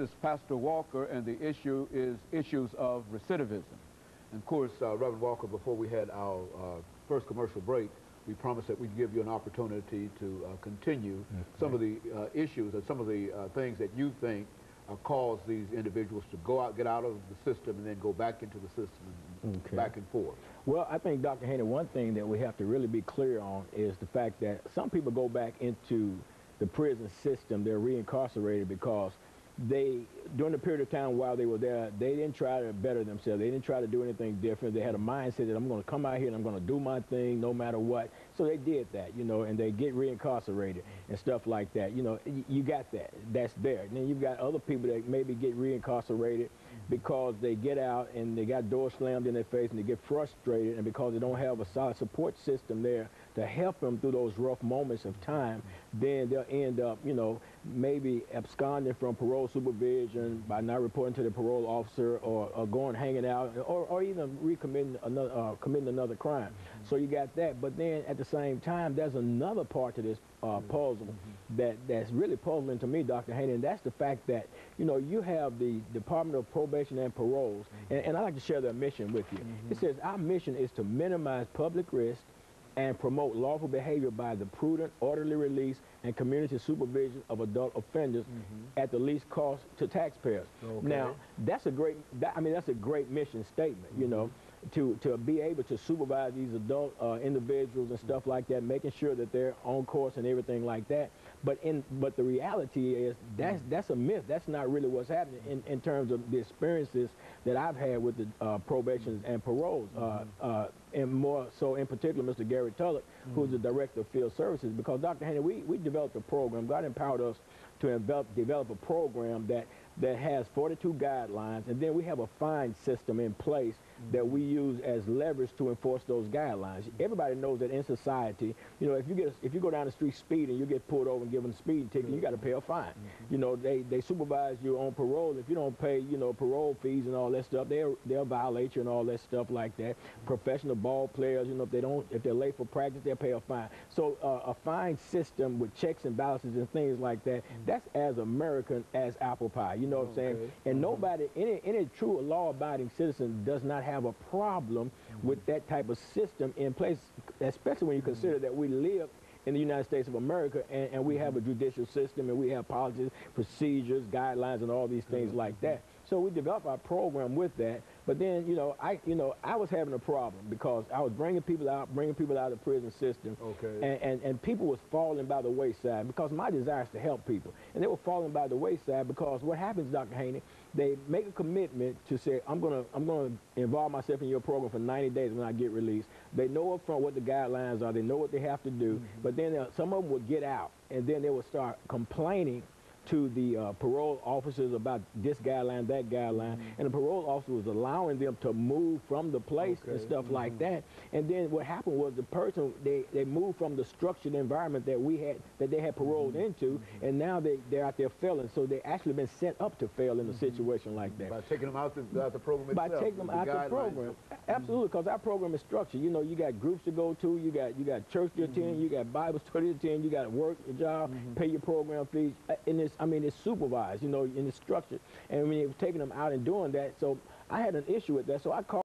is Pastor Walker, and the issue is issues of recidivism. And of course, Reverend Walker, before we had our first commercial break, we promised that we'd give you an opportunity to continue some of the issues and some of the things that you think cause these individuals to go out, get out of the system, and then go back into the system and back and forth. Well, I think, Dr. Haney, one thing that we have to really be clear on is the fact that some people go back into the prison system, they're reincarcerated because they, during the period of time while they were there, they didn't try to better themselves. They didn't try to do anything different. They had a mindset that I'm going to come out here and I'm going to do my thing no matter what. So they did that, you know, and they get reincarcerated and stuff like that. You know, you got that. That's there. And then you've got other people that maybe get reincarcerated because they get out and they got doors slammed in their face and they get frustrated, and because they don't have a solid support system there to help them through those rough moments of time, then they'll end up, you know, maybe absconding from parole supervision by not reporting to the parole officer, or going hanging out, or even recommitting another, committing another crime. So you got that. But then at the same time, there's another part to this puzzle that's really puzzling to me, Dr. Haney, and that's the fact that, you know, you have the Department of Probation and Paroles, and I'd like to share their mission with you. It says, our mission is to minimize public risk and promote lawful behavior by the prudent, orderly release and community supervision of adult offenders at the least cost to taxpayers. Now, that's a great, that's a great mission statement, you know, to be able to supervise these adult individuals and stuff like that, making sure that they're on course and everything like that. But the reality is that's a myth. That's not really what's happening in terms of the experiences that I've had with the probations and paroles, and more so in particular Mr. Gary Tullock, who's the Director of Field Services. Because Dr. Haney, we developed a program. God empowered us to develop a program that has 42 guidelines, and then we have a fine system in place that we use as leverage to enforce those guidelines. Everybody knows that in society, you know, if you go down the street speeding, you get pulled over and given a speeding ticket, you got to pay a fine. You know, they supervise you on parole. If you don't pay, you know, parole fees and all that stuff, they'll violate you and all that stuff like that. Professional ball players, you know, if they're late for practice, they'll pay a fine. So a fine system with checks and balances and things like that, that's as American as apple pie. You know what I'm saying? And nobody, any true law-abiding citizen does not have a problem with that type of system in place, especially when you consider that we live in the United States of America, and we have a judicial system, and we have policies, procedures, guidelines, and all these things like that. So we developed our program with that. But then, you know, I was having a problem because I was bringing people out of the prison system, and people was falling by the wayside, because my desire is to help people, and they were falling by the wayside because what happens, Dr. Haney, they make a commitment to say, I'm gonna involve myself in your program for 90 days when I get released. They know up front what the guidelines are, they know what they have to do, but then some of them would get out, and then they would start complaining to the parole officers about this guideline, that guideline, and the parole officer was allowing them to move from the place and stuff like that. And then what happened was the person, they moved from the structured environment that they had paroled into, and now they're out there failing. So they actually been set up to fail in a situation like that. By taking them out the program itself. By taking them out the program. Absolutely, because our program is structured. You know, you got groups to go to, you got church to attend, you got Bible study to attend, you got to work your job, pay your program fees, and it's supervised, you know, and it's structured. And when you're taking them out and doing that, so I had an issue with that, so I called